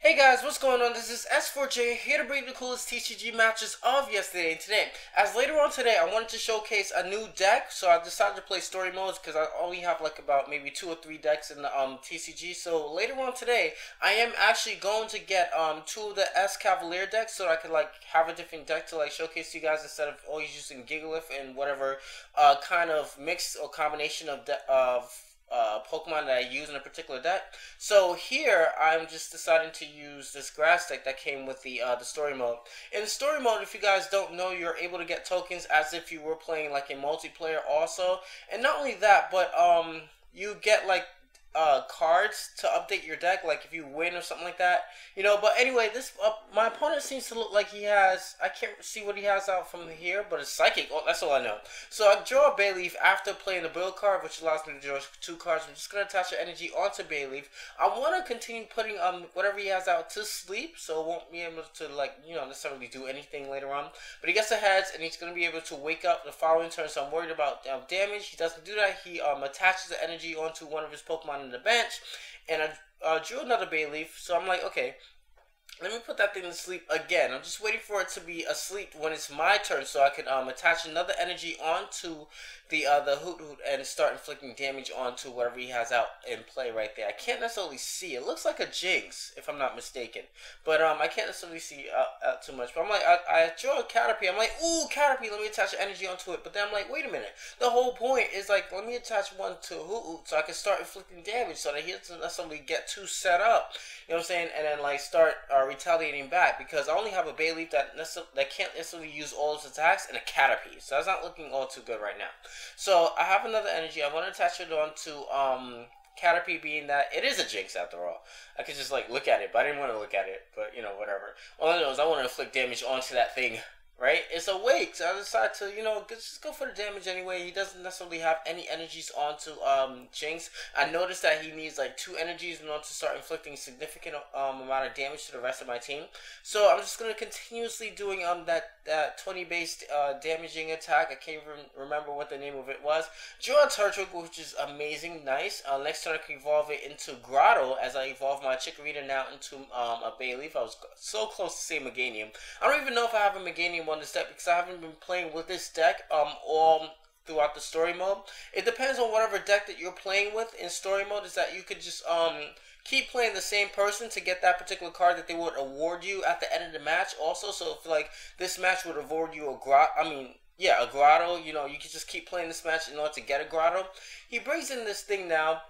Hey guys, what's going on? This is S4J here to bring you the coolest TCG matches of yesterday and today. As later on today, I wanted to showcase a new deck, so I decided to play story modes because I only have like about maybe 2 or 3 decks in the TCG. So later on today, I am actually going to get 2 of the S Cavalier decks so I could like have a different deck to like showcase to you guys instead of always using Gigalith and whatever kind of mix or combination of Pokemon that I use in a particular deck. So here I'm just deciding to use this grass deck that came with the story mode. In the story mode, if you guys don't know, you're able to get tokens as if you were playing like a multiplayer also. And not only that, but you get like cards to update your deck, like if you win or something like that, you know. But anyway, this my opponent seems to look like he has, I can't see what he has out from here, but it's psychic. Oh, that's all I know. So I draw a Bayleaf after playing the build card, which allows me to draw 2 cards. I'm just gonna attach the energy onto Bayleaf. I want to continue putting whatever he has out to sleep, so it won't be able to like, you know, necessarily do anything later on. But he gets the heads, and he's gonna be able to wake up the following turn. So I'm worried about damage. He doesn't do that. He attaches the energy onto one of his Pokemon in the bench, and I drew another Bayleaf. So I'm like, okay, let me put that thing to sleep again. I'm just waiting for it to be asleep when it's my turn, so I can attach another energy onto the Hoot Hoot and start inflicting damage onto whatever he has out in play right there. I can't necessarily see. It looks like a Jinx, if I'm not mistaken, but I can't necessarily see out too much. But I'm like, I draw a Caterpie. I'm like, ooh, Caterpie. Let me attach energy onto it. But then I'm like, wait a minute. The whole point is like, let me attach one to Hoot Hoot so I can start inflicting damage, so that he doesn't necessarily get too set up. You know what I'm saying? And then like start retaliating back, because I only have a Bayleaf that can't necessarily use all its attacks, and a Caterpie. So that's not looking all too good right now. So I have another energy. I want to attach it onto Caterpie, being that it is a Jinx after all. I could just like look at it, but I didn't want to look at it. But you know, whatever. All I know is I want to inflict damage onto that thing. Right? It's awake, so I decided to, you know, just go for the damage anyway. He doesn't necessarily have any energies onto Jinx. I noticed that he needs like 2 energies in order to start inflicting significant amount of damage to the rest of my team. So I'm just gonna continuously doing that 20 based damaging attack. I can't even remember what the name of it was. Draw a Turtwig, which is amazing, nice. Next turn I can evolve it into Grotto as I evolve my Chikorita now into a Bayleaf. I was so close to saying Meganium. I don't even know if I have a Meganium on this deck because I haven't been playing with this deck all throughout the story mode. It depends on whatever deck that you're playing with in story mode, is that you could just keep playing the same person to get that particular card that they would award you at the end of the match also. So if like this match would award you a Grotto, you know, you could just keep playing this match in order to get a Grotto. He brings in this thing now.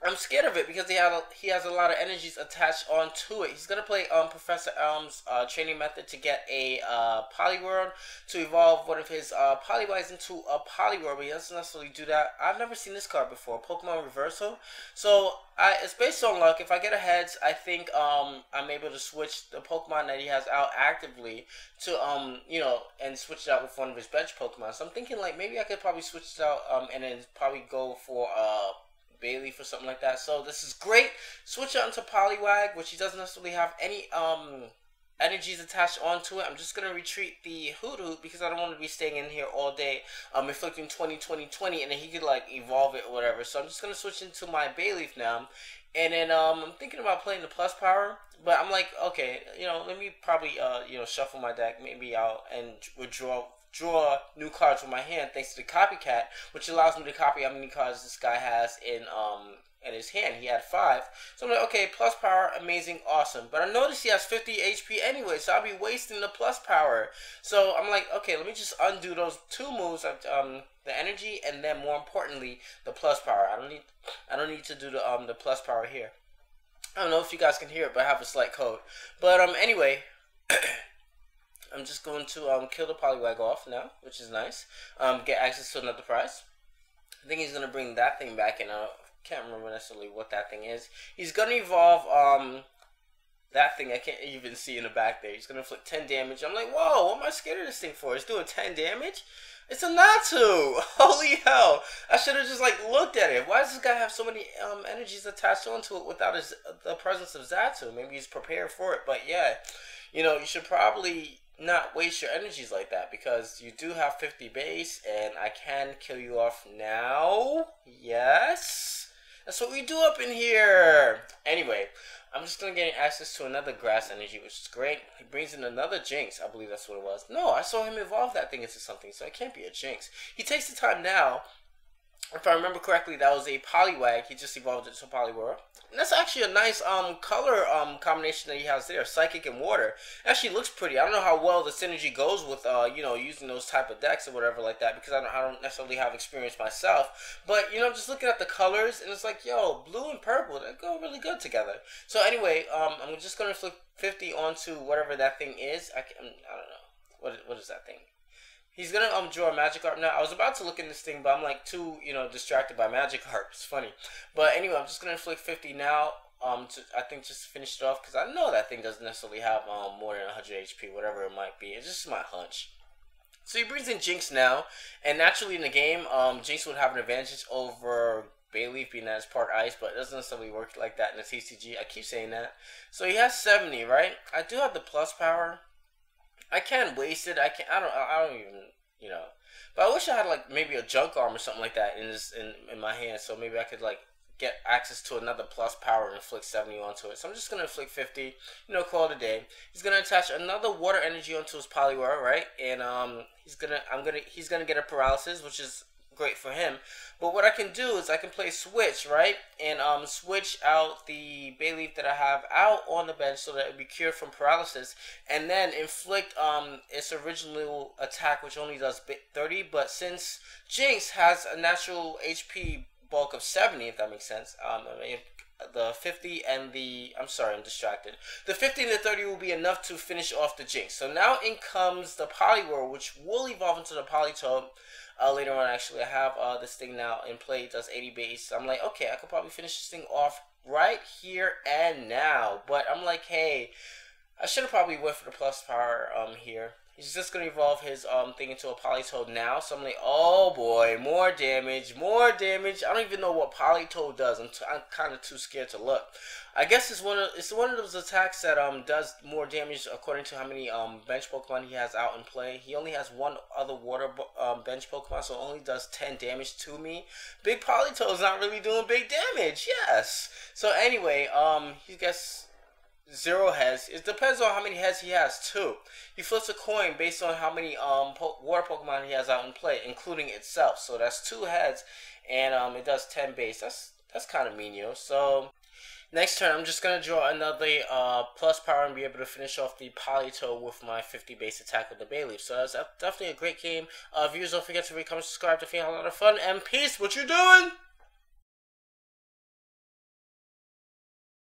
I'm scared of it because he has a lot of energies attached onto it. He's gonna play Professor Elm's training method to get a Poliwhirl, to evolve one of his Poliwhires into a Poliwhirl, but he doesn't necessarily do that. I've never seen this card before, Pokemon Reversal. So it's based on luck. If I get a heads, I think I'm able to switch the Pokemon that he has out actively to you know, and switch it out with one of his bench Pokemon. So I'm thinking like maybe I could probably switch it out and then probably go for Bayleaf or something like that. So this is great. Switch out into Poliwag, which he doesn't necessarily have any energies attached onto it. I'm just gonna retreat the Hoot Hoot because I don't want to be staying in here all day inflicting 20 20 20, and then he could like evolve it or whatever. So I'm just gonna switch into my Bayleaf now. And then I'm thinking about playing the plus power, but I'm like, okay, you know, let me probably you know, shuffle my deck. Maybe I'll draw new cards from my hand thanks to the copycat, which allows me to copy how many cards this guy has in his hand. He had 5. So I'm like, okay, plus power, amazing, awesome. But I noticed he has 50 HP anyway, so I'll be wasting the plus power. So I'm like, okay, let me just undo those 2 moves, the energy, and then more importantly, the plus power. I don't need to do the plus power here. I don't know if you guys can hear it, but I have a slight code. But anyway, I'm just going to kill the Poliwag off now, which is nice. Get access to another prize. I think he's gonna bring that thing back, and I can't remember necessarily what that thing is. He's gonna evolve that thing I can't even see in the back there. He's gonna inflict 10 damage. I'm like, whoa, what am I scared of this thing for? It's doing 10 damage? It's a Natu! Holy hell! I should have just like looked at it. Why does this guy have so many energies attached onto it without the presence of Xatu? Maybe he's prepared for it, but yeah, you know, you should probably not waste your energies like that, because you do have 50 base and I can kill you off now. Yes, That's what we do up in here. Anyway, I'm just gonna get access to another grass energy, which is great. He brings in another Jinx. I believe that's what it was. No, I saw him evolve that thing into something, so it can't be a Jinx. He takes the time now. If I remember correctly, that was a Poliwag. He just evolved it to Poliwhirl. And that's actually a nice color combination that he has there, Psychic and Water. It actually looks pretty. I don't know how well the synergy goes with you know, using those type of decks or whatever like that, because I don't necessarily have experience myself. But you know, I'm just looking at the colors and it's like, yo, blue and purple, they go really good together. So anyway, I'm just gonna flip 50 onto whatever that thing is. I don't know what is that thing. He's gonna draw a Magikarp now. I was about to look in this thing, but I'm like too, you know, distracted by Magikarp. It's funny. But anyway, I'm just gonna inflict 50 now. I think just to finish it off, because I know that thing doesn't necessarily have more than 100 HP, whatever it might be. It's just my hunch. So he brings in Jinx now, and naturally in the game, Jinx would have an advantage over Bayleaf, being that it's part ice, but it doesn't necessarily work like that in the TCG. I keep saying that. So he has 70, right? I do have the plus power. I can't waste it. I don't even, you know. But I wish I had like maybe a junk arm or something like that in my hand, so maybe I could like get access to another plus power and inflict 70 onto it. So I'm just gonna inflict 50, you know, call it a day. He's gonna attach another water energy onto his Poliwhirl, right? And he's gonna get a paralysis, which is great for him. But what I can do is I can play switch, right, and switch out the Bayleaf that I have out on the bench so that it would be cured from paralysis, and then inflict its original attack, which only does 30. But since Jinx has a natural HP bulk of 70, if that makes sense, the 50 and the, I'm sorry, I'm distracted. The 50 and the 30 will be enough to finish off the Jinx. So now in comes the Poliwhirl, which will evolve into the Politoed. Later on, actually, I have this thing now in play. It does 80 base. I'm like, okay, I could probably finish this thing off right here and now. But I'm like, hey, I should have probably went for the plus power here. He's just going to evolve his thing into a Politoed now. So I'm like, oh boy, more damage, more damage. I don't even know what Politoed does. I'm kind of too scared to look. I guess it's one of those attacks that does more damage according to how many bench Pokemon he has out in play. He only has one other water bench Pokemon, so it only does 10 damage to me. Big Politoed's not really doing big damage, yes. So anyway, he gets 0 heads. It depends on how many heads he has too. He flips a coin based on how many water Pokemon he has out in play, including itself. So that's 2 heads, and it does 10 base. That's kind of mean, yo. So next turn, I'm just going to draw another plus power and be able to finish off the Politoed with my 50 base attack with the Bayleaf. So that's definitely a great game. Viewers, don't forget to rate, comment, subscribe to feel a lot of fun. And peace. What you doing?